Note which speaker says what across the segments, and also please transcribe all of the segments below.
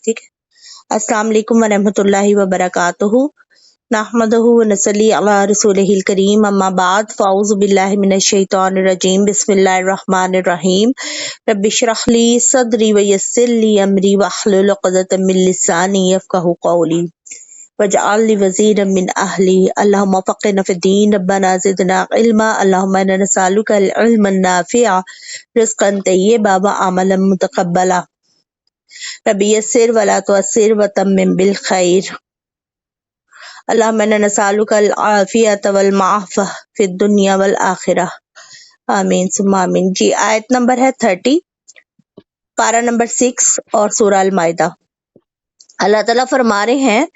Speaker 1: ٹھیک ہے. السلام علیکم ورحمۃ اللہ وبرکاتہ. نحمدہ ونصلی علی رسولہ الکریم. اما بعد فاعوذ باللہ من الشیطان الرجیم. بسم اللہ الرحمن الرحیم. رب اشرح لی صدری ویسر لی امری واحلل عقدۃ من لسانی یفقہوا قولی واجعل لی وزیرا من اہلی. اللہم فقہنا فی الدین. ربنا زدنا علما. اللہم انا نسألک العلم النافع رزقا طیبا وعملا متقبلا. رب یسر ولا تعسر وتمم بالخیر. اللہم انا نسألک العافیۃ والمعافہ فی الدنیا والآخرہ. آمین ثم آمین. جی آیت نمبر ہے 30، پارہ نمبر 6 اور سورہ المائدہ. اللہ تعالیٰ فرما رہے ہیں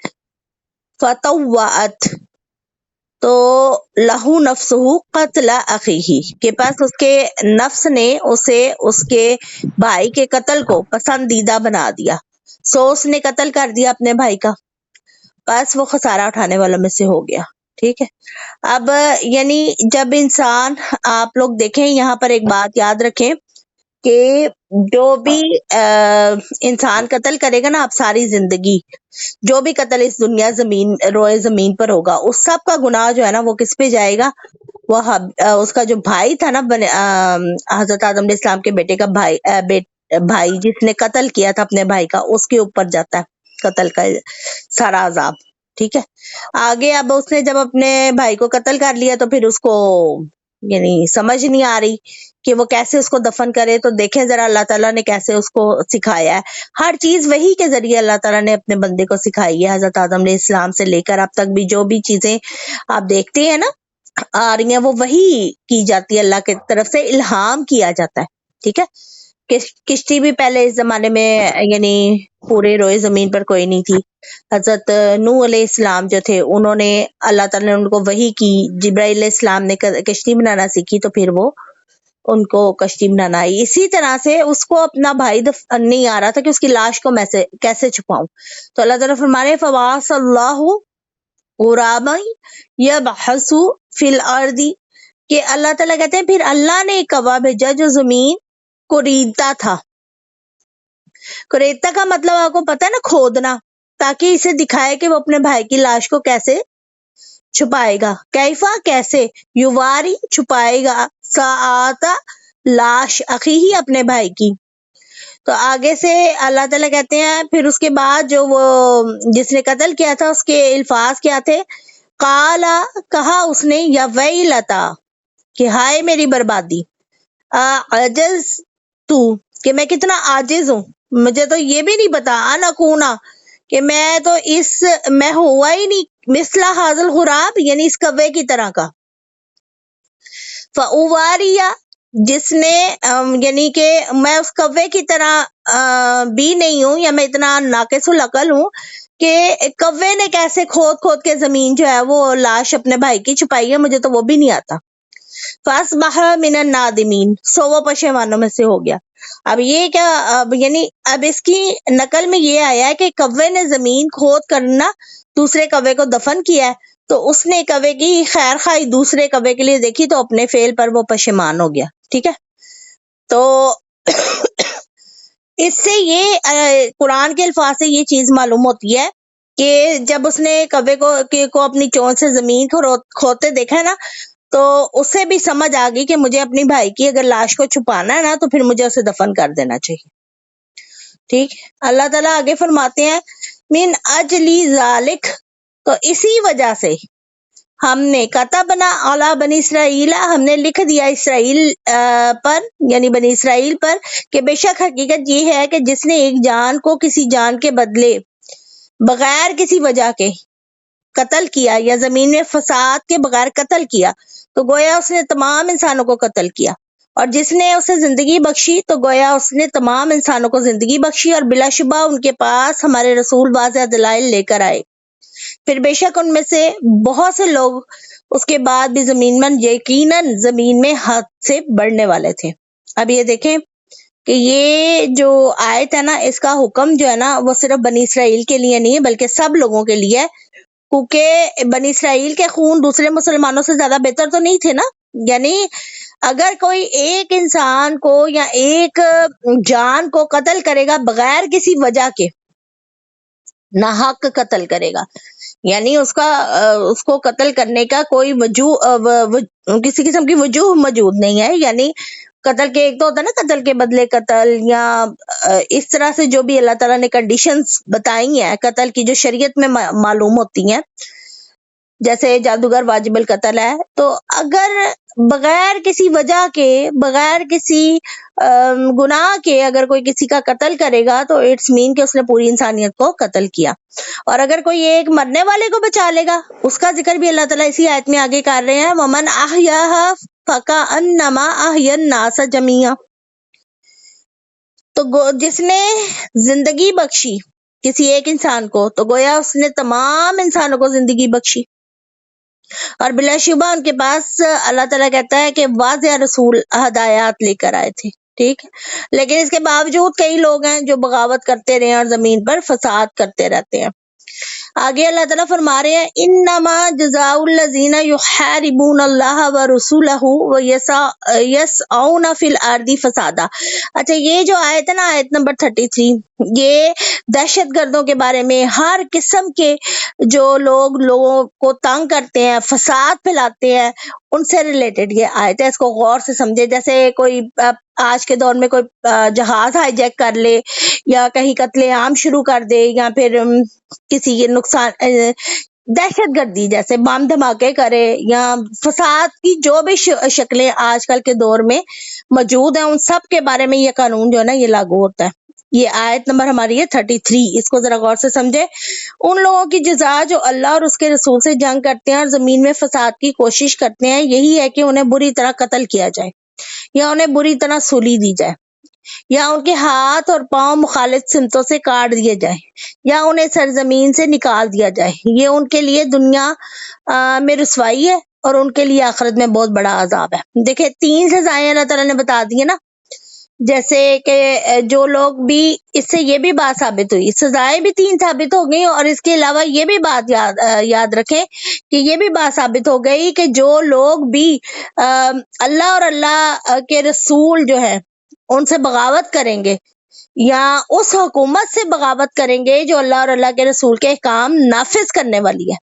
Speaker 1: فَطَوَّعَتْ، تو لہو نفسہ قتل اخیہ، کے پاس اس کے نفس نے اسے اس کے بھائی کے قتل کو پسندیدہ بنا دیا. سو اس نے قتل کر دیا اپنے بھائی کا، بس وہ خسارہ اٹھانے والوں میں سے ہو گیا. ٹھیک ہے. اب یعنی جب انسان، آپ لوگ دیکھیں یہاں پر ایک بات یاد رکھیں کہ جو بھی انسان قتل کرے گا نا، آپ ساری زندگی جو بھی قتل اس دنیا زمین روئے زمین پر ہوگا، اس سب کا گناہ جو ہے نا وہ کس پہ جائے گا؟ وہ اس کا جو بھائی تھا نا، حضرت آدم علیہ السلام کے بیٹے کا بھائی جس نے قتل کیا تھا اپنے بھائی کا، اس کے اوپر جاتا ہے قتل کا سارا عذاب. ٹھیک ہے. آگے اب اس نے جب اپنے بھائی کو قتل کر لیا تو پھر اس کو یعنی سمجھ نہیں آ رہی کہ وہ کیسے اس کو دفن کرے. تو دیکھیں ذرا اللہ تعالیٰ نے کیسے اس کو سکھایا ہے. ہر چیز وہی کے ذریعے اللہ تعالیٰ نے اپنے بندے کو سکھائی ہے. حضرت آدم علیہ السلام سے لے کر اب تک بھی جو بھی چیزیں آپ دیکھتے ہیں نا آ رہی ہیں، وہ وہی کی جاتی ہے، اللہ کی طرف سے الہام کیا جاتا ہے. ٹھیک ہے. کشتی بھی پہلے اس زمانے میں یعنی پورے روئے زمین پر کوئی نہیں تھی. حضرت نوح علیہ السلام جو تھے، انہوں نے اللہ تعالیٰ نے ان کو وحی کی. جبرائیل علیہ السلام نے کشتی بنانا سیکھی تو پھر وہ ان کو کشتی بنانا آئی. اسی طرح سے اس کو اپنا بھائی نہیں آ رہا تھا کہ اس کی لاش کو میں کیسے چھپاؤں. تو اللہ تعالیٰ فرما رہے فَبَعَثَ اللَّهُ غُرَابًا يَبْحَثُ فِي الْأَرْضِ، کہ اللہ تعالیٰ کہتے ہیں پھر اللہ نے ایک کوا بھیجا جو زمین کو ریدتا تھا. ریدتا کا مطلب آپ کو پتا ہے نا، کھودنا، تاکہ اسے دکھائے کہ وہ اپنے بھائی کی لاش کو کیسے چھپائے گا. کیفا، کیسے، یواری، چھپائے گا، ساعت، لاش، اخیہ، اپنے بھائی کی. تو آگے سے اللہ تعالیٰ کہتے ہیں پھر اس کے بعد جو وہ جس نے قتل کیا تھا اس کے الفاظ کیا تھے؟ قالا، کہا اس نے، یا ویلتا، کہ ہائے میری بربادی، عجز تو، کہ میں کتنا عاجز ہوں، مجھے تو یہ بھی نہیں پتا، انکونا، کہ میں ہوا ہی نہیں، مثل حاضل غراب، یعنی اس کوے کی طرح کا. فاواریا، جس نے یعنی کہ میں اس کوے کی طرح بھی نہیں ہوں، یا میں اتنا ناقص العقل ہوں کہ کوے نے کیسے کھود کے زمین جو ہے وہ لاش اپنے بھائی کی چھپائی ہے، مجھے تو وہ بھی نہیں آتا. فاصبح من النادمین، سو وہ پشیمانوں میں سے ہو گیا. اب یہ کیا، یعنی اب اس کی نقل میں یہ آیا ہے کہ کوے نے زمین کھود کرنا دوسرے کوے کو دفن کیا ہے، تو اس نے کوے کی خیر خواہی دوسرے کوے کے لیے دیکھی تو اپنے فعل پر وہ پشیمان ہو گیا. ٹھیک ہے. تو اس سے یہ قرآن کے الفاظ سے یہ چیز معلوم ہوتی ہے کہ جب اس نے کوے کو اپنی چونچ سے زمین کھودتے دیکھا ہے نا، تو اسے بھی سمجھ آ گئی کہ مجھے اپنی بھائی کی اگر لاش کو چھپانا ہے نا تو پھر مجھے اسے دفن کر دینا چاہیے. ٹھیک. اللہ تعالیٰ آگے فرماتے ہیں من اجلی ذالک، تو اسی وجہ سے ہم نے کتبنا علی بنی اسرائیل، ہم نے لکھ دیا اسرائیل پر، یعنی بنی اسرائیل پر، کہ بے شک حقیقت یہ ہے کہ جس نے ایک جان کو کسی جان کے بدلے بغیر کسی وجہ کے قتل کیا، یا زمین میں فساد کے بغیر قتل کیا، تو گویا اس نے تمام انسانوں کو قتل کیا. اور جس نے اسے زندگی بخشی تو گویا اس نے تمام انسانوں کو زندگی بخشی، اور بلا شبہ ان کے پاس ہمارے رسول واضح دلائل لے کر آئے. پھر بے شک ان میں سے بہت سے لوگ اس کے بعد بھی یقیناً زمین میں حد سے بڑھنے والے تھے. اب یہ دیکھیں کہ یہ جو آیت ہے نا، اس کا حکم جو ہے نا وہ صرف بنی اسرائیل کے لیے نہیں ہے بلکہ سب لوگوں کے لیے ہے، کیونکہ بنی اسرائیل کے خون دوسرے مسلمانوں سے زیادہ بہتر تو نہیں تھے نا. یعنی اگر کوئی ایک انسان کو یا ایک جان کو قتل کرے گا بغیر کسی وجہ کے، ناحق قتل کرے گا، یعنی اس کو قتل کرنے کا کوئی کسی قسم کی وجوہ موجود نہیں ہے. یعنی قتل کے ایک تو ہوتا ہے نا قتل کے بدلے قتل، یا اس طرح سے جو بھی اللہ تعالیٰ نے کنڈیشنز بتائی ہیں قتل کی جو شریعت میں معلوم ہوتی ہیں، جیسے جادوگر واجب القتل ہے. تو اگر بغیر کسی وجہ کے، بغیر کسی گناہ کے اگر کوئی کسی کا قتل کرے گا تو اٹس مین کہ اس نے پوری انسانیت کو قتل کیا. اور اگر کوئی ایک مرنے والے کو بچا لے گا، اس کا ذکر بھی اللہ تعالیٰ اسی آیت میں آگے کر رہے ہیں، وَمَنْ أَحْيَاهَا فَكَأَنَّمَا أَحْيَا النَّاسَ جَمِيعًا. تو جس نے زندگی بخشی کسی ایک انسان کو تو گویا اس نے تمام انسانوں کو زندگی بخشی. اور بلا شبہ ان کے پاس اللہ تعالیٰ کہتا ہے کہ واضح رسول ہدایات لے کر آئے تھے، ٹھیک. لیکن اس کے باوجود کئی لوگ ہیں جو بغاوت کرتے رہے اور زمین پر فساد کرتے رہتے ہیں. آگے اللہ تعالیٰ فرما رہے ہیں انما جزاء الذین یحاربون اللہ ورسولہ ویسعون فی الارض فسادا. اچھا، یہ جو آیت ہے نا، آیت نمبر 33، یہ دہشت گردوں کے بارے میں، ہر قسم کے جو لوگوں کو تنگ کرتے ہیں، فساد پھیلاتے ہیں، ان سے ریلیٹڈ یہ آیت ہے. اس کو غور سے سمجھے. جیسے کوئی آج کے دور میں کوئی جہاز ہائی جیک کر لے، یا کہیں قتل عام شروع کر دے، یا پھر کسی کے نقصان، دہشت گردی جیسے بم دھماکے کرے، یا فساد کی جو بھی شکلیں آج کل کے دور میں موجود ہیں، ان سب کے بارے میں یہ قانون جو ہے نا یہ لاگو ہوتا ہے. یہ آیت نمبر ہماری ہے 33. اس کو ذرا غور سے سمجھے. ان لوگوں کی جزا جو اللہ اور اس کے رسول سے جنگ کرتے ہیں اور زمین میں فساد کی کوشش کرتے ہیں، یہی ہے کہ انہیں بری طرح قتل کیا جائے، یا انہیں بری طرح سولی دی جائے، یا ان کے ہاتھ اور پاؤں مخالف سمتوں سے کاٹ دیے جائیں، یا انہیں سرزمین سے نکال دیا جائے. یہ ان کے لیے دنیا میں رسوائی ہے اور ان کے لیے آخرت میں بہت بڑا عذاب ہے. دیکھیں 3 سزائیں اللہ تعالیٰ نے بتا دی ہیں نا. جیسے کہ جو لوگ بھی، اس سے یہ بھی بات ثابت ہوئی، سزائیں بھی 3 ثابت ہو گئی، اور اس کے علاوہ یہ بھی بات یاد رکھیں کہ یہ بھی بات ثابت ہو گئی کہ جو لوگ بھی اللہ اور اللہ کے رسول جو ہے ان سے بغاوت کریں گے، یا اس حکومت سے بغاوت کریں گے جو اللہ اور اللہ کے رسول کے احکام نافذ کرنے والی ہے،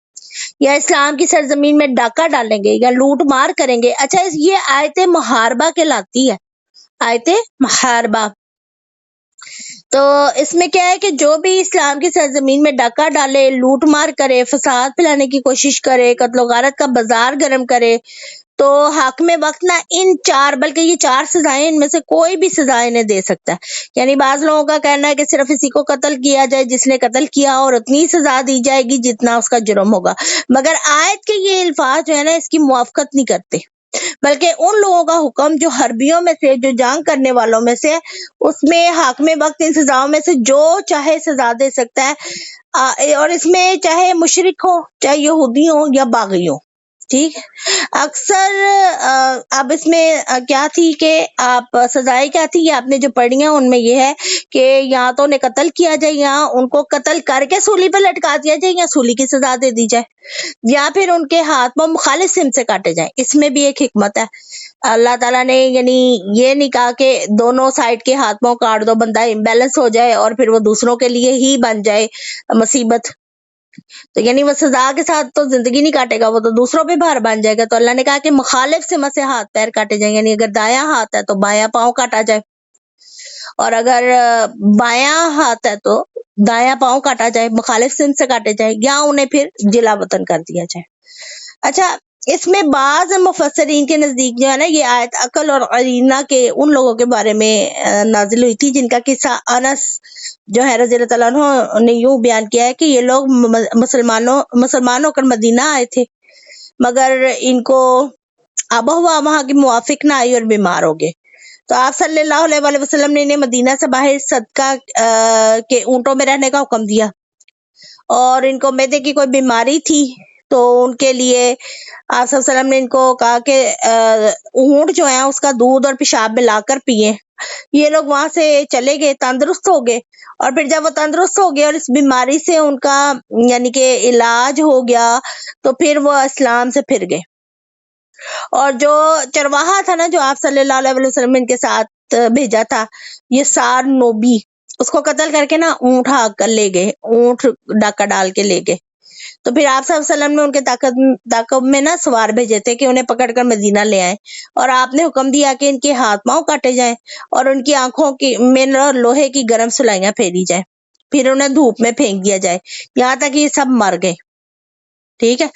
Speaker 1: یا اسلام کی سرزمین میں ڈاکہ ڈالیں گے یا لوٹ مار کریں گے. اچھا، یہ آیت محاربہ کہلاتی ہے، آیت محاربہ. تو اس میں کیا ہے کہ جو بھی اسلام کی سرزمین میں ڈاکہ ڈالے، لوٹ مار کرے، فساد پھیلانے کی کوشش کرے، قتل و غارت کا بازار گرم کرے، تو حاکم وقت نہ ان 4 بلکہ یہ 4 سزائیں ان میں سے کوئی بھی سزا انہیں دے سکتا ہے. یعنی بعض لوگوں کا کہنا ہے کہ صرف اسی کو قتل کیا جائے جس نے قتل کیا، اور اتنی سزا دی جائے گی جتنا اس کا جرم ہوگا. مگر آیت کے یہ الفاظ جو ہے نا اس کی موافقت نہیں کرتے، بلکہ ان لوگوں کا حکم جو حربیوں میں سے، جو جنگ کرنے والوں میں سے، اس میں حاکم وقت ان سزاؤں میں سے جو چاہے سزا دے سکتا ہے، اور اس میں چاہے مشرک ہو، چاہے یہودی ہو یا باغی ہو، ٹھیک. اکثر اب اس میں کیا تھی کہ آپ سزائیں کیا تھی، یہ آپ نے جو پڑھی ہیں ان میں یہ ہے کہ یا تو انہیں قتل کیا جائے، یا ان کو قتل کر کے سولی پہ لٹکا دیا جائے، یا سولی کی سزا دے دی جائے، یا پھر ان کے ہاتھ پاؤں مخالف سمت سے کاٹے جائیں. اس میں بھی ایک حکمت ہے. اللہ تعالیٰ نے یعنی یہ نہیں کہا کہ دونوں سائڈ کے ہاتھ پاؤں کاٹ دو، بندہ امبیلنس ہو جائے اور پھر وہ دوسروں کے لیے ہی بن جائے مصیبت. تو یعنی وہ سزا کے ساتھ تو زندگی نہیں کاٹے گا، وہ تو دوسروں پہ بھار بن جائے گا. تو اللہ نے کہا کہ مخالف سمت سے ہاتھ پیر کاٹے جائیں، یعنی اگر دایاں ہاتھ ہے تو بایاں پاؤں کاٹا جائے، اور اگر بایاں ہاتھ ہے تو دایاں پاؤں کاٹا جائے، مخالف سمت سے کاٹے جائے، یا انہیں پھر جلا وطن کر دیا جائے. اچھا، اس میں بعض مفسرین کے نزدیک جو ہے نا یہ آیت عقل اور قرینہ کے ان لوگوں کے بارے میں نازل ہوئی تھی جن کا قصہ انس جو ہے رضی اللہ تعالیٰ عنہ نے یوں بیان کیا ہے کہ یہ لوگ مسلمان ہو کر مدینہ آئے تھے، مگر ان کو آب و ہوا وہاں کی موافق نہ آئی اور بیمار ہو گئے. تو آپ صلی اللہ علیہ وآلہ وسلم نے انہیں مدینہ سے باہر صدقہ کے اونٹوں میں رہنے کا حکم دیا، اور ان کو معدے کی کوئی بیماری تھی تو ان کے لیے آپ صلی اللہ علیہ وسلم نے ان کو کہا کہ اونٹ جو ہے اس کا دودھ اور پیشاب ملا کر پیئے. یہ لوگ وہاں سے چلے گئے، تندرست ہو گئے، اور پھر جب وہ تندرست ہو گئے اور اس بیماری سے ان کا یعنی کہ علاج ہو گیا تو پھر وہ اسلام سے پھر گئے. اور جو چرواہا تھا نا جو آپ صلی اللہ علیہ وسلم ان کے ساتھ بھیجا تھا، یہ سار نوبی، اس کو قتل کر کے نا اونٹ ہاک کر لے گئے، اونٹ ڈاکہ ڈال کے لے گئے. تو پھر آپ صلی اللہ علیہ وسلم نے ان کے تعاقب میں نا سوار بھیجے تھے کہ انہیں پکڑ کر مدینہ لے آئیں، اور آپ نے حکم دیا کہ ان کے ہاتھ پاؤں کاٹے جائیں اور ان کی آنکھوں کی میں لوہے کی گرم سلائیاں پھیری جائیں، پھر انہیں دھوپ میں پھینک دیا جائے یہاں تک یہ سب مر گئے. ٹھیک ہے.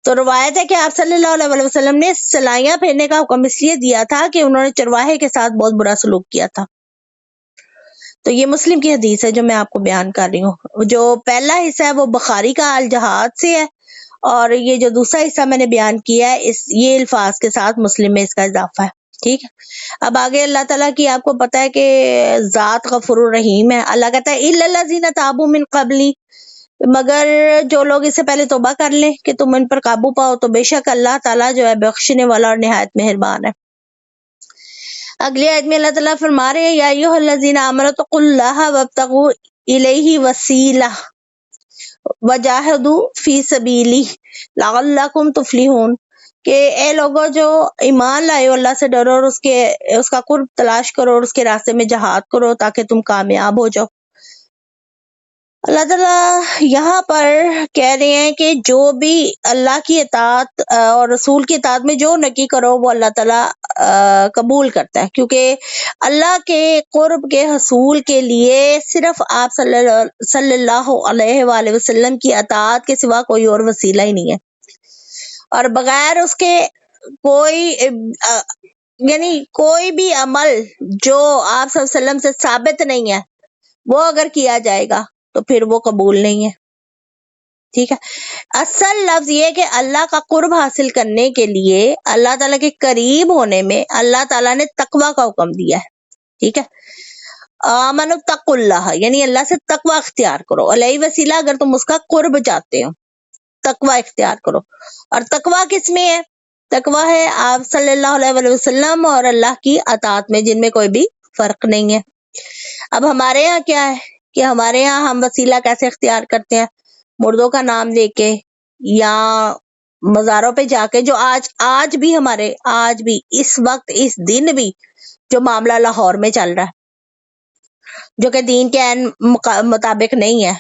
Speaker 1: تو روایت ہے کہ آپ صلی اللہ علیہ وسلم نے سلائیاں پھیرنے کا حکم اس لیے دیا تھا کہ انہوں نے چرواہے کے ساتھ بہت برا سلوک کیا تھا. تو یہ مسلم کی حدیث ہے جو میں آپ کو بیان کر رہی ہوں. جو پہلا حصہ ہے وہ بخاری کا الجہاد سے ہے، اور یہ جو دوسرا حصہ میں نے بیان کیا ہے یہ الفاظ کے ساتھ مسلم میں اس کا اضافہ ہے. ٹھیک ہے. اب آگے اللہ تعالیٰ کی آپ کو پتا ہے کہ ذات غفور الرحیم ہے. اللہ کہتا ہے الا الذین تابوا من قبلی، مگر جو لوگ اس سے پہلے توبہ کر لیں کہ تم ان پر قابو پاؤ تو بے شک اللہ تعالیٰ جو ہے بخشنے والا اور نہایت مہربان ہے. اگلی آیت میں اللہ تعالیٰ فرما رہے ہیں یا ایھا الذین آمنوا اتقوا اللہ وابتغوا الیہ وسیلہ وجاہدوا فی سبیلہ لعلکم تفلحون، کہ اے لوگوں جو ایمان لائے ہو اللہ سے ڈرو اور اس کا قرب تلاش کرو اور اس کے راستے میں جہاد کرو تاکہ تم کامیاب ہو جاؤ. اللہ تعالیٰ یہاں پر کہہ رہے ہیں کہ جو بھی اللہ کی اطاعت اور رسول کی اطاعت میں جو نیکی کرو وہ اللہ تعالیٰ قبول کرتا ہے، کیونکہ اللہ کے قرب کے حصول کے لیے صرف آپ صلی اللہ علیہ وآلہ وسلم کی اطاعت کے سوا کوئی اور وسیلہ ہی نہیں ہے، اور بغیر اس کے کوئی بھی عمل جو آپ صلی اللہ علیہ وسلم سے ثابت نہیں ہے وہ اگر کیا جائے گا تو پھر وہ قبول نہیں ہے. ٹھیک ہے. اصل لفظ یہ کہ اللہ کا قرب حاصل کرنے کے لیے اللہ تعالیٰ کے قریب ہونے میں اللہ تعالیٰ نے تقوی کا حکم دیا ہے. ٹھیک ہے. آمنوا اتقوا اللہ، یعنی اللہ سے تقوی اختیار کرو. علیہ وسیلہ اگر تم اس کا قرب چاہتے ہو تقوی اختیار کرو. اور تقوی کس میں ہے؟ تقوی ہے آپ صلی اللہ علیہ وسلم اور اللہ کی اطاعت میں، جن میں کوئی بھی فرق نہیں ہے. اب ہمارے یہاں کیا ہے کہ ہمارے یہاں ہم وسیلہ کیسے اختیار کرتے ہیں؟ مردوں کا نام لے کے یا مزاروں پہ جا کے، جو آج بھی اس وقت اس دن بھی جو معاملہ لاہور میں چل رہا ہے جو کہ دین کے عین مطابق نہیں ہے.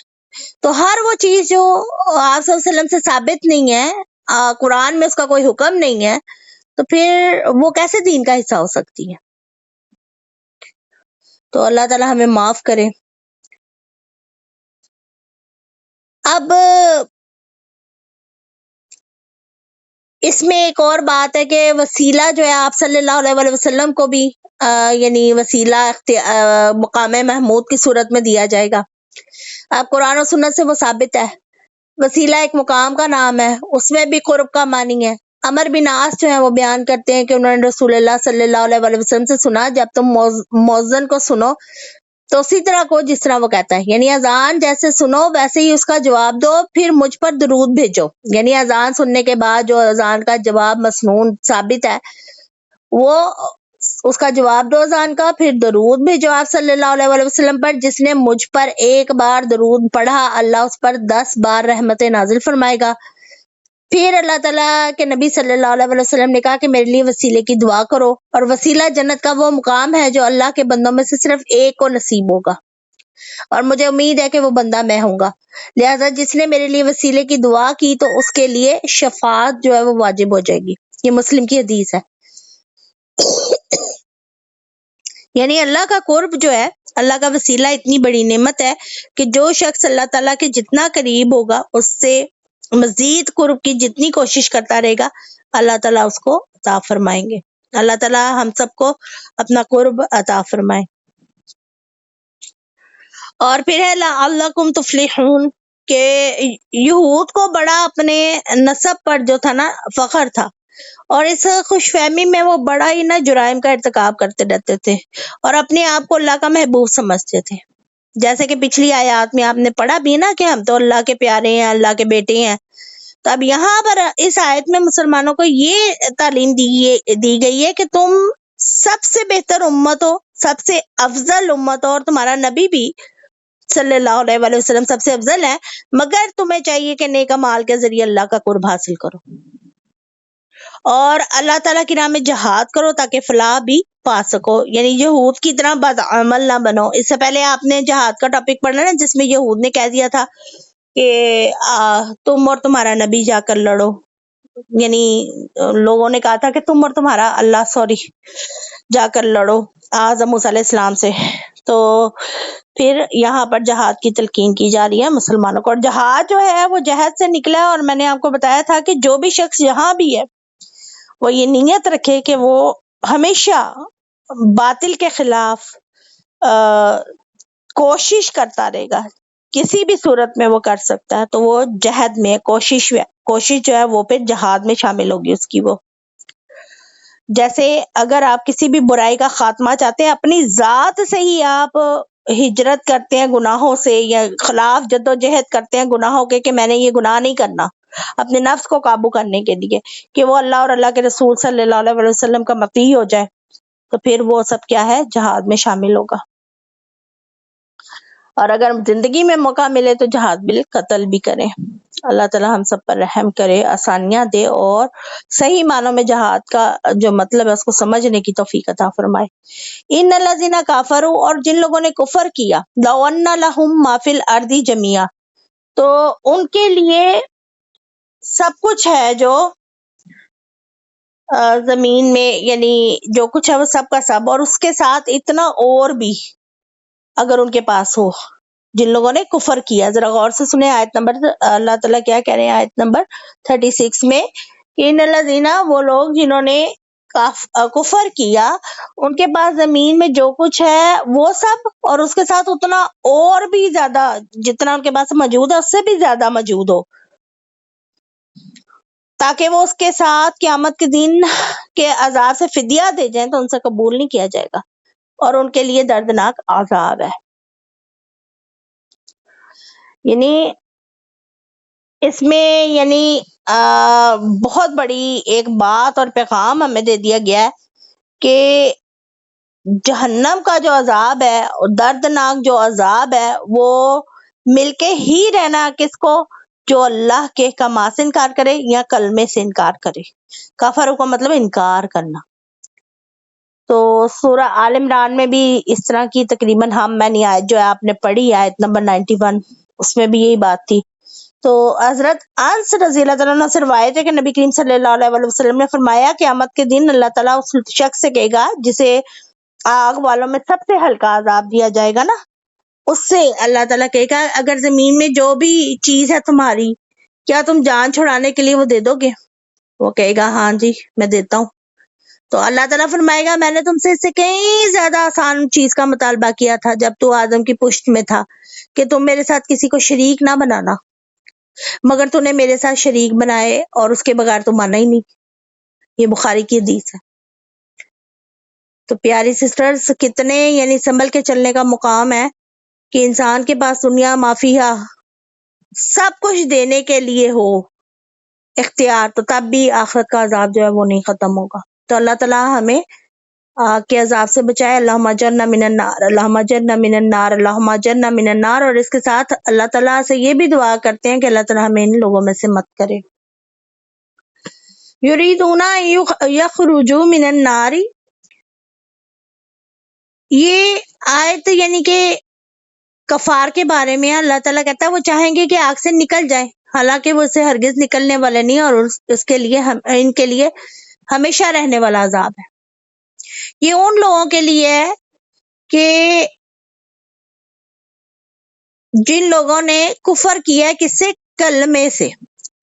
Speaker 1: تو ہر وہ چیز جو آپ صلی اللہ علیہ وسلم سے ثابت نہیں ہے، قرآن میں اس کا کوئی حکم نہیں ہے، تو پھر وہ کیسے دین کا حصہ ہو سکتی ہے؟ تو اللہ تعالیٰ ہمیں معاف کرے. اب اس میں ایک اور بات ہے کہ وسیلہ جو ہے آپ صلی اللہ علیہ وسلم کو بھی یعنی وسیلہ مقام محمود کی صورت میں دیا جائے گا. اب قرآن و سنت سے وہ ثابت ہے. وسیلہ ایک مقام کا نام ہے، اس میں بھی قرب کا معنی ہے. عمر بن عاص جو ہے وہ بیان کرتے ہیں کہ انہوں نے رسول اللہ صلی اللہ علیہ وسلم سے سنا جب تم مؤذن کو سنو تو اسی طرح کو جس طرح وہ کہتا ہے، یعنی اذان جیسے سنو ویسے ہی اس کا جواب دو، پھر مجھ پر درود بھیجو. یعنی اذان سننے کے بعد جو اذان کا جواب مسنون ثابت ہے وہ اس کا جواب دو اذان کا، پھر درود بھیجو آپ صلی اللہ علیہ وسلم پر. جس نے مجھ پر ایک بار درود پڑھا اللہ اس پر 10 بار رحمت نازل فرمائے گا. پھر اللہ تعالیٰ کے نبی صلی اللہ علیہ وسلم نے کہا کہ میرے لیے وسیلے کی دعا کرو، اور وسیلہ جنت کا وہ مقام ہے جو اللہ کے بندوں میں سے صرف ایک کو نصیب ہوگا، اور مجھے امید ہے کہ وہ بندہ میں ہوں گا. لہذا جس نے میرے لیے وسیلے کی دعا کی تو اس کے لیے شفاعت جو ہے وہ واجب ہو جائے گی. یہ مسلم کی حدیث ہے. یعنی اللہ کا قرب جو ہے، اللہ کا وسیلہ اتنی بڑی نعمت ہے کہ جو شخص اللہ تعالیٰ کے جتنا قریب ہوگا اس سے مزید قرب کی جتنی کوشش کرتا رہے گا اللہ تعالیٰ اس کو عطا فرمائیں گے. اللہ تعالیٰ ہم سب کو اپنا قرب عطا فرمائے. اور پھر ہے لعلکم تفلحون، کہ یہود کو بڑا اپنے نسب پر جو تھا نا فخر تھا، اور اس خوش فہمی میں وہ بڑا ہی نا جرائم کا ارتکاب کرتے رہتے تھے اور اپنے آپ کو اللہ کا محبوب سمجھتے تھے. جیسے کہ پچھلی آیات میں آپ نے پڑھا بھی نا کہ ہم تو اللہ کے پیارے ہیں، اللہ کے بیٹے ہیں. تو اب یہاں پر اس آیت میں مسلمانوں کو یہ تعلیم دی گئی ہے کہ تم سب سے بہتر امت ہو، سب سے افضل امت ہو، اور تمہارا نبی بھی صلی اللہ علیہ وسلم سب سے افضل ہے، مگر تمہیں چاہیے کہ نیک اعمال کے ذریعے اللہ کا قرب حاصل کرو اور اللہ تعالیٰ کی راہ میں جہاد کرو تاکہ فلاح بھی پا سکو، یعنی یہود کی طرح بدعمل نہ بنو۔ اس سے پہلے آپ نے جہاد کا ٹاپک پڑھنا نا، جس میں یہود نے کہہ دیا تھا کہ تم اور تمہارا نبی جا کر لڑو، یعنی لوگوں نے کہا تھا کہ تم اور تمہارا اللہ جا کر لڑو اعظم موسیٰ علیہ السلام سے۔ تو پھر یہاں پر جہاد کی تلقین کی جا رہی ہے مسلمانوں کو، اور جہاد جو ہے وہ جہد سے نکلا ہے، اور میں نے آپ کو بتایا تھا کہ جو بھی شخص یہاں بھی ہے وہ یہ نیت رکھے کہ وہ ہمیشہ باطل کے خلاف کوشش کرتا رہے گا، کسی بھی صورت میں وہ کر سکتا ہے، تو وہ جہد میں کوشش جو ہے وہ پھر جہاد میں شامل ہوگی اس کی۔ وہ جیسے اگر آپ کسی بھی برائی کا خاتمہ چاہتے ہیں، اپنی ذات سے ہی آپ ہجرت کرتے ہیں گناہوں سے، یا خلاف جد و جہد کرتے ہیں گناہوں کے کہ میں نے یہ گناہ نہیں کرنا، اپنے نفس کو قابو کرنے کے لیے کہ وہ اللہ اور اللہ کے رسول صلی اللہ علیہ وسلم کا مطیع ہو جائے، تو پھر وہ سب کیا ہے، جہاد میں شامل ہوگا۔ اور اگر زندگی میں موقع ملے تو جہاد بالقتل بھی کریں۔ اللہ تعالی ہم سب پر رحم کرے، آسانیاں دے، اور صحیح معنوں میں جہاد کا جو مطلب ہے اس کو سمجھنے کی توفیق عطا فرمائے۔ ان الذین کافروا، اور جن لوگوں نے کفر کیا، لو ان لہم ما فی الارض جميعا، تو ان کے لیے سب کچھ ہے جو زمین میں، یعنی جو کچھ ہے وہ سب کا سب، اور اس کے ساتھ اتنا اور بھی اگر ان کے پاس ہو۔ جن لوگوں نے کفر کیا، ذرا غور سے سنیں آیت نمبر، اللہ تعالیٰ کیا کہہ رہے ہیں آیت نمبر 36 میں، کہ ان الذین، وہ لوگ جنہوں نے کفر کیا، ان کے پاس زمین میں جو کچھ ہے وہ سب، اور اس کے ساتھ اتنا اور بھی زیادہ، جتنا ان کے پاس موجود ہے اس سے بھی زیادہ موجود ہو، تاکہ وہ اس کے ساتھ قیامت کے دن کے عذاب سے فدیہ دے جائیں تو ان سے قبول نہیں کیا جائے گا، اور ان کے لیے دردناک عذاب ہے۔ یعنی اس میں یعنی بہت بڑی ایک بات اور پیغام ہمیں دے دیا گیا ہے کہ جہنم کا جو عذاب ہے، اور دردناک جو عذاب ہے، وہ مل کے ہی رہنا کس کو، جو اللہ کے احکامات سے انکار کرے یا کلمے سے انکار کرے۔ کفر کا مطلب انکار کرنا۔ تو سورہ آل عمران میں بھی اس طرح کی تقریباً میں نے آیت جو ہے آپ نے پڑھی، آیت نمبر 91، اس میں بھی یہی بات تھی۔ تو حضرت انس رضی اللہ تعالیٰ عنہ سے روایت ہے کہ نبی کریم صلی اللہ علیہ وسلم نے فرمایا، قیامت کے دن اللہ تعالیٰ اس شخص سے کہے گا جسے آگ والوں میں سب سے ہلکا عذاب دیا جائے گا نا، اس سے اللہ تعالیٰ کہے گا اگر زمین میں جو بھی چیز ہے تمہاری، کیا تم جان چھڑانے کے لیے وہ دے دو گے؟ وہ کہے گا ہاں جی میں دیتا ہوں۔ تو اللہ تعالیٰ فرمائے گا میں نے تم سے اس سے کہیں زیادہ آسان چیز کا مطالبہ کیا تھا جب تو آدم کی پشت میں تھا، کہ تم میرے ساتھ کسی کو شریک نہ بنانا، مگر تو نے میرے ساتھ شریک بنائے اور اس کے بغیر تو مانا ہی نہیں۔ یہ بخاری کی حدیث ہے۔ تو پیاری سسٹرز، کتنے یعنی سنبھل کے چلنے کا مقام ہے کہ انسان کے پاس دنیا مافیہ سب کچھ دینے کے لیے ہو اختیار، تو تب بھی آخرت کا عذاب جو ہے وہ نہیں ختم ہوگا۔ تو اللہ تعالیٰ ہمیں آگ کے عذاب سے بچائے۔ اللہم اجرنا من النار، اللہم اجرنا من النار، اللہم اجرنا من النار۔ اور اس کے ساتھ اللہ تعالیٰ سے یہ بھی دعا کرتے ہیں کہ اللہ تعالیٰ ہمیں ان لوگوں میں سے مت کرے۔ یریدون یخرجوا من النار، یہ آیت یعنی کہ کفار کے بارے میں اللہ تعالیٰ کہتا ہے وہ چاہیں گے کہ آگ سے نکل جائیں، حالانکہ وہ اسے ہرگز نکلنے والے نہیں، اور اس کے لیے ان کے لیے ہمیشہ رہنے والا عذاب ہے۔ یہ ان لوگوں کے لیے ہے کہ جن لوگوں نے کفر کیا ہے کس سے، کلمے سے۔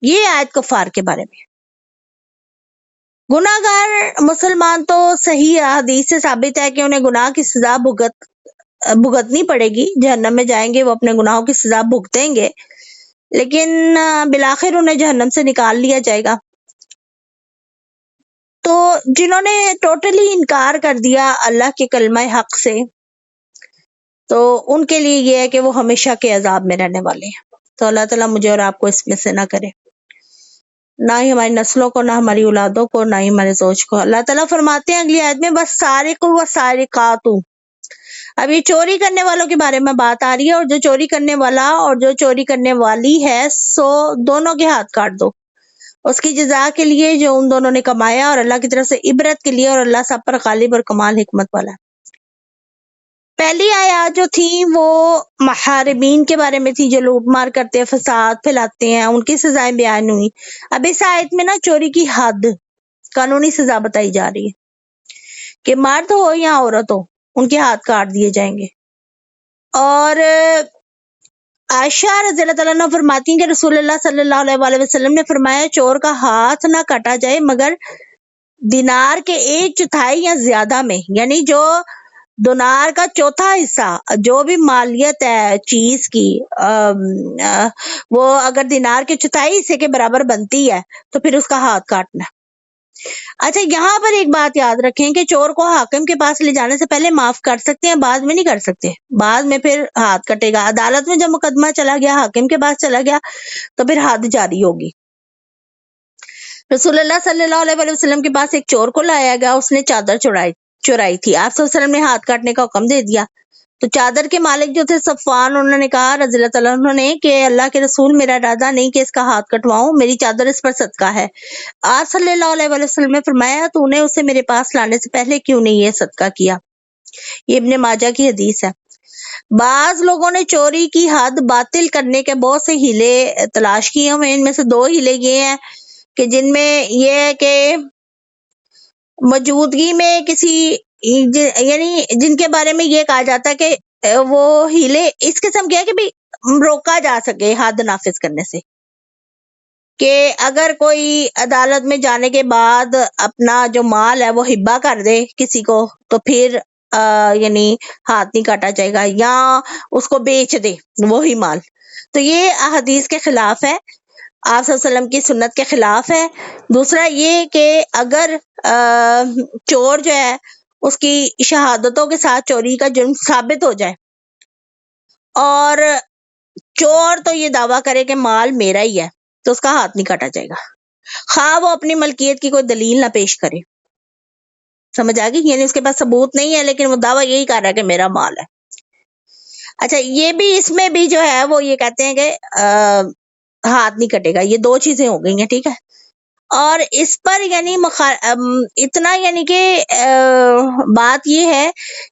Speaker 1: یہ آیت کفار کے بارے میں۔ گناہ گار مسلمان تو صحیح حدیث سے ثابت ہے کہ انہیں گناہ کی سزا بھگتنی پڑے گی، جہنم میں جائیں گے، وہ اپنے گناہوں کی سزا بھگتیں گے، لیکن بالآخر انہیں جہنم سے نکال لیا جائے گا۔ تو جنہوں نے ٹوٹلی انکار کر دیا اللہ کے کلمہ حق سے، تو ان کے لیے یہ ہے کہ وہ ہمیشہ کے عذاب میں رہنے والے ہیں۔ تو اللہ تعالیٰ مجھے اور آپ کو اس میں سے نہ کرے، نہ ہی ہماری نسلوں کو، نہ ہماری اولادوں کو، نہ ہی ہمارے زوج کو۔ اللہ تعالیٰ فرماتے ہیں اگلی آیت میں وَالسَّارِقُ وَالسَّارِقَاتُ، اب یہ چوری کرنے والوں کے بارے میں بات آ رہی ہے، اور جو چوری کرنے والا اور جو چوری کرنے والی ہے سو دونوں کے ہاتھ کاٹ دو۔ اس کی جزا کے لیے جو ان دونوں نے کمایا، اور اللہ کی طرف سے عبرت کے لیے، اور اللہ سب پر غالب اور کمال حکمت والا ہے۔ پہلی آیات جو تھی وہ محاربین کے بارے میں تھی، جو لوٹ مار کرتے ہیں، فساد پھیلاتے ہیں، ان کی سزائیں بیان ہوئی۔ اب اس آیت میں نا چوری کی حد، قانونی سزا بتائی جا رہی ہے کہ مرد ہو یا عورت ہو، ان کے ہاتھ کاٹ دیے جائیں گے۔ اور عائشہ رضی اللہ تعالیٰ عنہ فرماتی ہیں کہ رسول اللہ صلی اللہ علیہ وآلہ وسلم نے فرمایا چور کا ہاتھ نہ کاٹا جائے مگر دینار کے 1/4 یا زیادہ میں، یعنی جو دینار کا چوتھا حصہ، جو بھی مالیت ہے چیز کی، وہ اگر دینار کے چوتھائی حصے کے برابر بنتی ہے تو پھر اس کا ہاتھ کاٹنا ہے۔ اچھا، یہاں پر ایک بات یاد رکھیں کہ چور کو حاکم کے پاس لے جانے سے پہلے معاف کر سکتے ہیں، بعد میں نہیں کر سکتے، بعد میں پھر ہاتھ کٹے گا۔ عدالت میں جب مقدمہ چلا گیا، حاکم کے پاس چلا گیا، تو پھر حد جاری ہوگی۔ رسول اللہ صلی اللہ علیہ وسلم کے پاس ایک چور کو لایا گیا، اس نے چادر چرائی تھی، آپ صلی اللہ علیہ وسلم نے ہاتھ کاٹنے کا حکم دے دیا۔ تو چادر کے مالک جو تھے صفوان، انہوں نے کہا رضی اللہ تعالیٰ عنہ نے کہ اللہ کے رسول، میرا ارادہ نہیں کہ اس کا ہاتھ کٹواؤں، میری چادر اس پر صدقہ ہے۔ آپ صلی اللہ علیہ وسلم نے فرمایا تو نے اسے میرے پاس لانے سے پہلے کیوں نہیں یہ صدقہ کیا؟ یہ ابن ماجہ کی حدیث ہے۔ بعض لوگوں نے چوری کی حد باطل کرنے کے بہت سے ہیلے تلاش کیے ہوئے، ان میں سے 2 ہیلے یہ ہیں کہ جن میں یہ ہے کہ موجودگی میں کسی، یعنی جن کے بارے میں یہ کہا جاتا ہے کہ وہ ہیلے اس قسم کے ہیں کہ بھی روکا جا سکے حد نافذ کرنے سے، کہ اگر کوئی عدالت میں جانے کے بعد اپنا جو مال ہے وہ ہبہ کر دے کسی کو تو پھر یعنی ہاتھ نہیں کاٹا جائے گا، یا اس کو بیچ دے وہی مال، تو یہ احادیث کے خلاف ہے، آپ صلی اللہ علیہ وسلم کی سنت کے خلاف ہے۔ دوسرا یہ کہ اگر چور جو ہے اس کی شہادتوں کے ساتھ چوری کا جرم ثابت ہو جائے، اور چور تو یہ دعویٰ کرے کہ مال میرا ہی ہے، تو اس کا ہاتھ نہیں کاٹا جائے گا، خواہ وہ اپنی ملکیت کی کوئی دلیل نہ پیش کرے۔ سمجھ آ گئی؟ یعنی اس کے پاس ثبوت نہیں ہے لیکن وہ دعویٰ یہی کر رہا ہے کہ میرا مال ہے۔ اچھا، یہ بھی اس میں بھی جو ہے وہ یہ کہتے ہیں کہ ہاتھ نہیں کٹے گا، یہ 2 چیزیں ہو گئی ہیں، ٹھیک ہے۔ اور اس پر یعنی اتنا یعنی کہ بات یہ ہے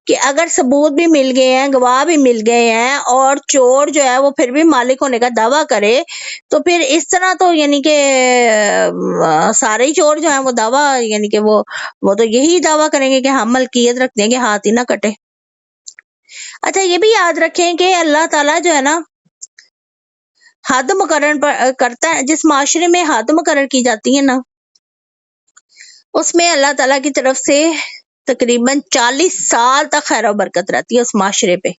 Speaker 1: کہ اگر ثبوت بھی مل گئے ہیں، گواہ بھی مل گئے ہیں، اور چور جو ہے وہ پھر بھی مالک ہونے کا دعویٰ کرے، تو پھر اس طرح تو یعنی کہ سارے ہی چور جو ہیں وہ دعویٰ یعنی کہ وہ تو یہی دعویٰ کریں گے کہ ہم ملکیت رکھتے ہیں کہ ہاتھ ہی نہ کٹے۔ اچھا، یہ بھی یاد رکھیں کہ اللہ تعالیٰ جو ہے نا حد مقرر کرتا ہے، جس معاشرے میں حد مقرر کی جاتی ہے نا، اس میں اللہ تعالیٰ کی طرف سے تقریباً 40 سال تک خیر و برکت رہتی ہے اس معاشرے پہ،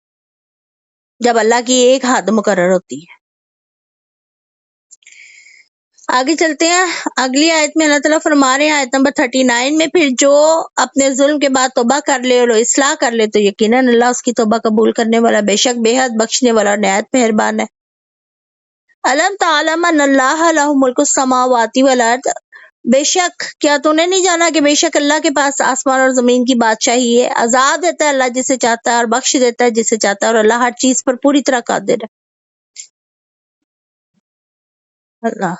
Speaker 1: جب اللہ کی ایک حد مقرر ہوتی ہے۔ آگے چلتے ہیں، اگلی آیت میں اللہ تعالیٰ فرما رہے ہیں، آیت نمبر 39 میں، پھر جو اپنے ظلم کے بعد توبہ کر لے اور اصلاح کر لے تو یقیناً اللہ اس کی توبہ قبول کرنے والا، بے شک بے حد بخشنے والا اور نہایت مہربان ہے۔ الم تعلم ان اللہ لہ ملک السماوات والارض، بے شک کیا تو نے نہیں جانا کہ بے شک اللہ کے پاس آسمان اور زمین کی بادشاہی ہے، آزاد دیتا ہے اللہ جسے چاہتا ہے اور بخش دیتا ہے جسے چاہتا ہے، اور اللہ ہر چیز پر پوری طرح قادر ہے۔ اللہ،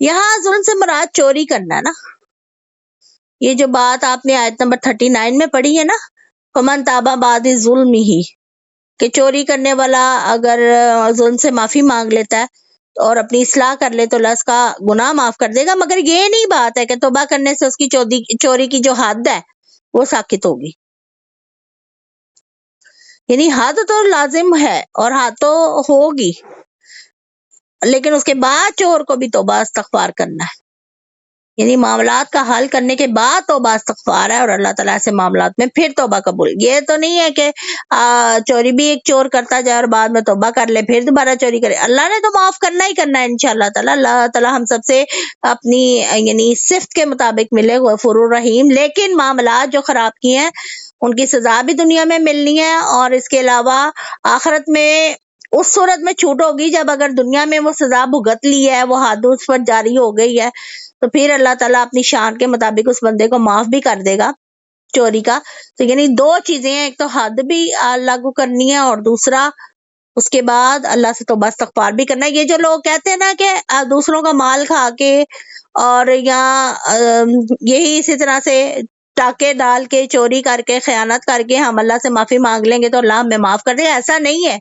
Speaker 1: یہاں ظلم سے مراد چوری کرنا ہے نا، یہ جو بات آپ نے آیت نمبر 39 میں پڑھی ہے نا، فمن تاب بعد ظلمہ، کہ چوری کرنے والا اگر ظلم سے معافی مانگ لیتا ہے اور اپنی اصلاح کر لے تو اللہ اس کا گناہ معاف کر دے گا، مگر یہ نہیں بات ہے کہ توبہ کرنے سے اس کی چوری کی جو حد ہے وہ ساکت ہوگی۔ یعنی حد تو لازم ہے اور حد تو ہوگی، لیکن اس کے بعد چور کو بھی توبہ استغفار کرنا ہے، یعنی معاملات کا حل کرنے کے بعد توبہ استغفار ہے، اور اللہ تعالیٰ سے معاملات میں پھر توبہ قبول۔ یہ تو نہیں ہے کہ چوری بھی ایک چور کرتا جائے اور بعد میں توبہ کر لے پھر دوبارہ چوری کرے، اللہ نے تو معاف کرنا ہی کرنا ہے انشاءاللہ تعالیٰ۔ اللہ تعالیٰ ہم سب سے اپنی یعنی صفت کے مطابق ملے، غفور الرحیم، لیکن معاملات جو خراب کیے ہیں ان کی سزا بھی دنیا میں ملنی ہے، اور اس کے علاوہ آخرت میں اس صورت میں چھوٹ ہوگی جب اگر دنیا میں وہ سزا بھگت لی ہے، وہ حد اس پر جاری ہو گئی ہے، تو پھر اللہ تعالیٰ اپنی شان کے مطابق اس بندے کو معاف بھی کر دے گا چوری کا۔ تو یعنی 2 چیزیں ہیں، ایک تو حد بھی لاگو کرنی ہے، اور دوسرا اس کے بعد اللہ سے توبہ استغفار بھی کرنا ہے۔ یہ جو لوگ کہتے ہیں نا کہ دوسروں کا مال کھا کے اور یا یہی اسی طرح سے ٹاکے ڈال کے چوری کر کے خیانت کر کے ہم اللہ سے معافی مانگ لیں گے تو اللہ ہمیں معاف کر دے گا، ایسا نہیں ہے۔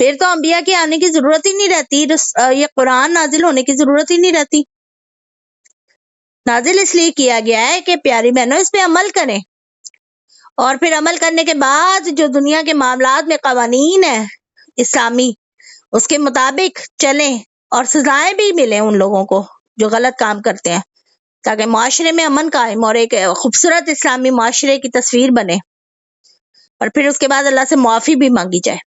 Speaker 1: پھر تو انبیاء کے آنے کی ضرورت ہی نہیں رہتی، یہ قرآن نازل ہونے کی ضرورت ہی نہیں رہتی۔ نازل اس لیے کیا گیا ہے کہ پیاری بہنوں اس پہ عمل کریں، اور پھر عمل کرنے کے بعد جو دنیا کے معاملات میں قوانین ہیں اسلامی اس کے مطابق چلیں اور سزائیں بھی ملیں ان لوگوں کو جو غلط کام کرتے ہیں، تاکہ معاشرے میں امن قائم اور ایک خوبصورت اسلامی معاشرے کی تصویر بنے، اور پھر اس کے بعد اللہ سے معافی بھی مانگی جائے۔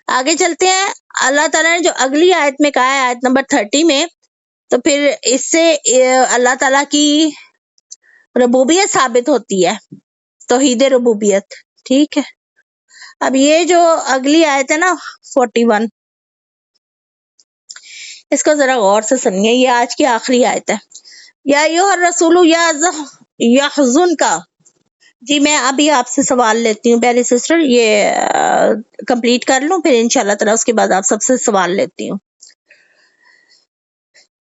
Speaker 1: آگے چلتے ہیں۔ اللہ تعالیٰ نے جو اگلی آیت میں کہا ہے، آیت نمبر 30 میں، تو پھر اس سے اللہ تعالیٰ کی ربوبیت ثابت ہوتی ہے، توحید ربوبیت، ٹھیک ہے۔ اب یہ جو اگلی آیت ہے نا 41، اس کو ذرا غور سے سنیے، یہ آج کی آخری آیت ہے۔ یا ایھا الرسول یحزن کا، جی میں ابھی آپ سے سوال لیتی ہوں پہلے سسٹر، یہ کمپلیٹ کر لوں پھر انشاءاللہ تعالیٰ اس کے بعد آپ سب سے سوال لیتی ہوں۔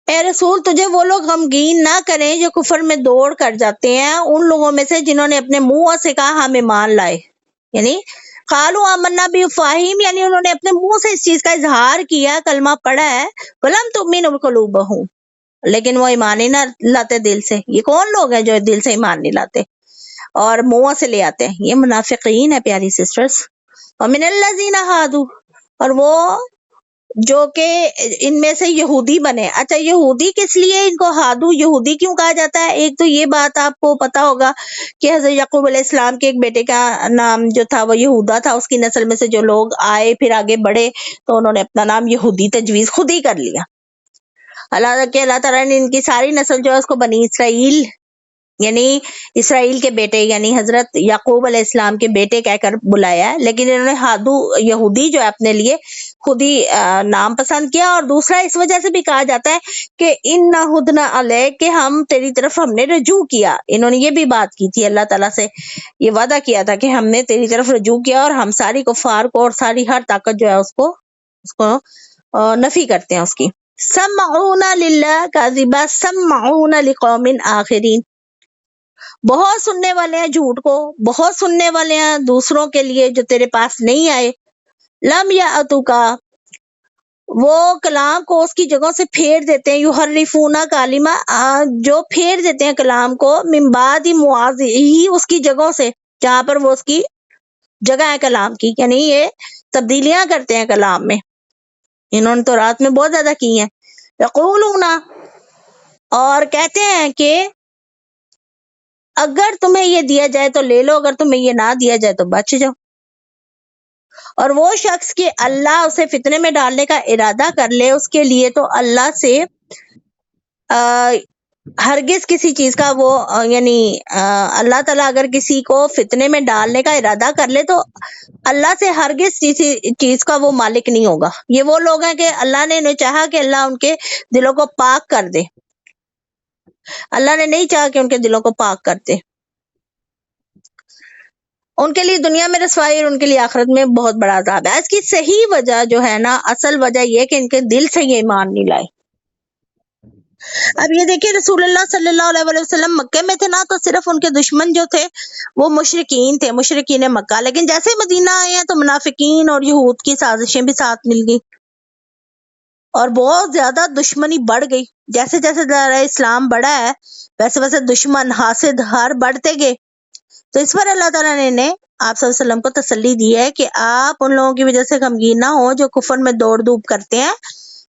Speaker 1: اے رسول تجھے وہ لوگ غمگین نہ کریں جو کفر میں دوڑ کر جاتے ہیں، ان لوگوں میں سے جنہوں نے اپنے منہ سے کہا ہم ایمان لائے، یعنی قالوا آمنا بافواہہم، یعنی انہوں نے اپنے منہ سے اس چیز کا اظہار کیا، کلمہ پڑھا ہے، ولم تؤمن قلوبہم، لیکن وہ ایمان ہی نہ لاتے دل سے۔ یہ کون لوگ ہیں جو دل سے ایمان نہیں لاتے اور منہ سے لے آتے ہیں؟ یہ منافقین ہے پیاری سسٹرز۔ ومن الذین ہادوا، اور وہ جو کہ ان میں سے یہودی بنے۔ اچھا یہودی کس لیے ان کو ہادو یہودی کیوں کہا جاتا ہے؟ ایک تو یہ بات آپ کو پتا ہوگا کہ حضرت یعقوب علیہ السلام کے ایک بیٹے کا نام جو تھا وہ یہودا تھا، اس کی نسل میں سے جو لوگ آئے پھر آگے بڑھے تو انہوں نے اپنا نام یہودی تجویز خود ہی کر لیا، حالانکہ اللہ تعالیٰ نے ان کی ساری نسل جو ہے اس کو بنی اسرائیل یعنی اسرائیل کے بیٹے یعنی حضرت یعقوب علیہ السلام کے بیٹے کہہ کر بلایا ہے، لیکن انہوں نے ہادو یہودی جو ہے اپنے لیے خود ہی نام پسند کیا۔ اور دوسرا اس وجہ سے بھی کہا جاتا ہے کہ انا ہدنا علیک، کہ ہم تیری طرف ہم نے رجوع کیا۔ انہوں نے یہ بھی بات کی تھی، اللہ تعالیٰ سے یہ وعدہ کیا تھا کہ ہم نے تیری طرف رجوع کیا اور ہم ساری کفار کو اور ساری ہر طاقت جو ہے اس کو نفی کرتے ہیں اس کی۔ سمعون للہ کاذبہ سمعون لقوم آخرین، بہت سننے والے ہیں جھوٹ کو، بہت سننے والے ہیں دوسروں کے لیے جو تیرے پاس نہیں آئے۔ لم یاتوکا، وہ کلام کو اس کی جگہوں سے پھیر دیتے ہیں، یحرفون کلمہ، جو پھیر دیتے ہیں کلام کو، من بعد مواضعہ، اس کی جگہوں سے جہاں پر وہ اس کی جگہ ہے کلام کی، یعنی یہ تبدیلیاں کرتے ہیں کلام میں، انہوں نے تو رات میں بہت زیادہ کی ہیں۔ یقولون، اور کہتے ہیں کہ اگر تمہیں یہ دیا جائے تو لے لو، اگر تمہیں یہ نہ دیا جائے تو بچ جاؤ۔ اور وہ شخص کہ اللہ اسے فتنے میں ڈالنے کا ارادہ کر لے، اس کے لیے تو اللہ سے ہرگز کسی چیز کا وہ یعنی اللہ تعالیٰ اگر کسی کو فتنے میں ڈالنے کا ارادہ کر لے تو اللہ سے ہرگز کسی چیز کا وہ مالک نہیں ہوگا۔ یہ وہ لوگ ہیں کہ اللہ نے انہیں چاہا کہ اللہ ان کے دلوں کو پاک کر دے، اللہ نے نہیں چاہا کہ ان کے دلوں کو پاک کر دے۔ ان کے لیے دنیا میں رسوائی اور ان کے لیے آخرت میں بہت بڑا عذاب ہے۔ اس کی صحیح وجہ جو ہے نا، اصل وجہ یہ کہ ان کے دل سے یہ ایمان نہیں لائے۔ اب یہ دیکھیں رسول اللہ صلی اللہ علیہ وسلم مکے میں تھے نا، تو صرف ان کے دشمن جو تھے وہ مشرکین تھے، مشرکین مکہ، لیکن جیسے مدینہ آئے ہیں تو منافقین اور یہود کی سازشیں بھی ساتھ مل گئی اور بہت زیادہ دشمنی بڑھ گئی۔ جیسے جیسے دائرہ اسلام بڑھا ہے ویسے ویسے دشمن حاسد ہر بڑھتے گئے۔ تو اس پر اللہ تعالیٰ نے آپ صلی اللہ علیہ وسلم کو تسلی دی ہے کہ آپ ان لوگوں کی وجہ سے غمگین نہ ہو جو کفر میں دوڑ دھوپ کرتے ہیں،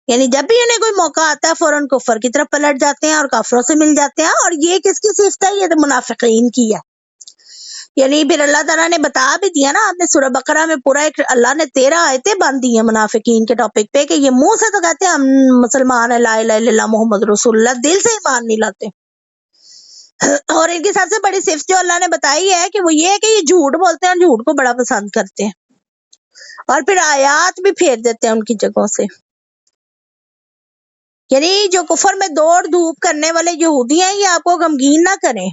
Speaker 1: یعنی جب بھی انہیں کوئی موقع آتا ہے فوراً کفر کی طرف پلٹ جاتے ہیں اور کافروں سے مل جاتے ہیں۔ اور یہ کس کی صفت ہے؟ یہ تو منافقین کی ہے۔ یعنی پھر اللہ تعالیٰ نے بتا بھی دیا نا، آپ نے سورہ بقرہ میں پورا ایک اللہ نے 13 آیتیں باندھی ہیں منافقین کے ٹاپک پہ، کہ یہ منہ سے تو کہتے ہیں ہم مسلمان ہیں، لا الہ الا اللہ محمد رسول اللہ، دل سے ایمان نہیں لاتے۔ اور ان کی سب سے بڑی صفت جو اللہ نے بتائی ہے کہ وہ یہ ہے کہ یہ جھوٹ بولتے ہیں اور جھوٹ کو بڑا پسند کرتے ہیں، اور پھر آیات بھی پھیر دیتے ہیں ان کی جگہوں سے۔ یعنی جو کفر میں دوڑ دھوپ کرنے والے یہودی ہیں، یہ آپ کو غمگین نہ کریں،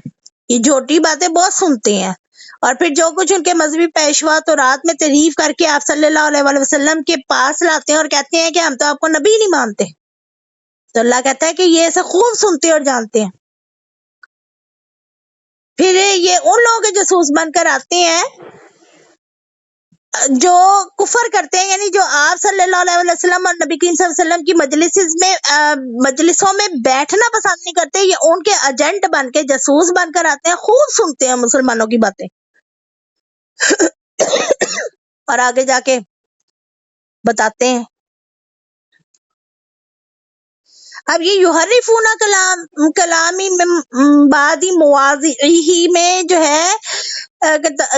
Speaker 1: یہ جھوٹی باتیں بہت سنتے ہیں، اور پھر جو کچھ ان کے مذہبی پیشوا تو رات میں تعریف کر کے آپ صلی اللہ علیہ وآلہ وسلم کے پاس لاتے ہیں اور کہتے ہیں کہ ہم تو آپ کو نبی نہیں مانتے، تو اللہ کہتا ہے کہ یہ ایسے خوب سنتے اور جانتے ہیں۔ پھر یہ ان لوگوں کے جاسوس بن کر آتے ہیں جو کفر کرتے ہیں، یعنی جو آپ صلی اللہ علیہ وسلم اور نبی کریم صلی اللہ علیہ وسلم کی مجلسوں میں بیٹھنا پسند نہیں کرتے، یہ ان کے ایجنٹ بن کے جاسوس بن کر آتے ہیں، خوب سنتے ہیں مسلمانوں کی باتیں اور آگے جا کے بتاتے ہیں۔ اب یہ یحرفون کلامی بعد مواضعہ میں جو ہے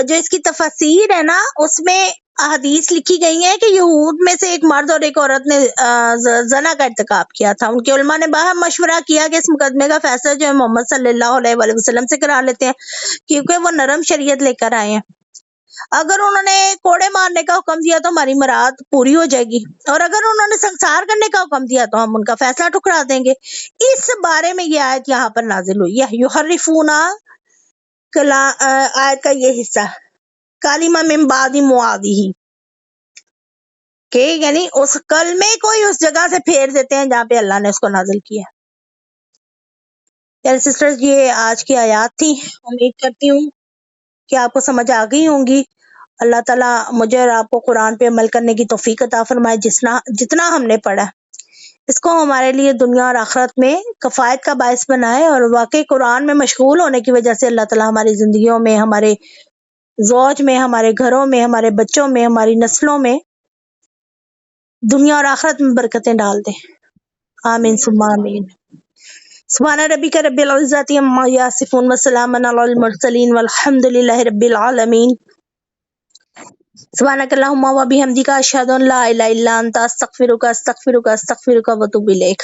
Speaker 1: جو اس کی تفسیر ہے نا، اس میں احادیث لکھی گئی ہیں کہ یہود میں سے ایک مرد اور ایک عورت نے زنا کا ارتکاب کیا تھا۔ ان کے علماء نے باہم مشورہ کیا کہ اس مقدمے کا فیصلہ جو ہے محمد صلی اللہ علیہ وآلہ وسلم سے کرا لیتے ہیں، کیونکہ وہ نرم شریعت لے کر آئے ہیں۔ اگر انہوں نے کوڑے مارنے کا حکم دیا تو ہماری مراد پوری ہو جائے گی، اور اگر انہوں نے سنسار کرنے کا حکم دیا تو ہم ان کا فیصلہ ٹھکرا دیں گے۔ اس بارے میں یہ آیت یہاں پر نازل ہوئی ہے، یحرفون آیت کا یہ حصہ کلمہ من بعد مواضعہ، کہ یعنی اس کلمے کو ہی اس جگہ سے پھیر دیتے ہیں جہاں پہ اللہ نے اس کو نازل کیا۔ یار سسٹرز، یہ آج کی آیات تھی، امید کرتی ہوں کہ آپ کو سمجھ آ گئی ہوں گی۔ اللہ تعالیٰ مجھے اور آپ کو قرآن پہ عمل کرنے کی توفیق عطا فرمائے۔ جتنا ہم نے پڑھا اس کو ہمارے لیے دنیا اور آخرت میں کفایت کا باعث بنائے، اور واقعی قرآن میں مشغول ہونے کی وجہ سے اللہ تعالیٰ ہماری زندگیوں میں، ہمارے زوج میں، ہمارے گھروں میں، ہمارے بچوں میں، ہماری نسلوں میں دنیا اور آخرت میں برکتیں ڈال دے۔ آمین ثم آمین۔ سبحان ربک رب العزت عما یصفون وسلام علی المرسلین والحمد للہ رب العالمین۔ سبحانک اللہم و بحمدک اشہد ان لا الہ الا انت استغفرک واتوب الیک۔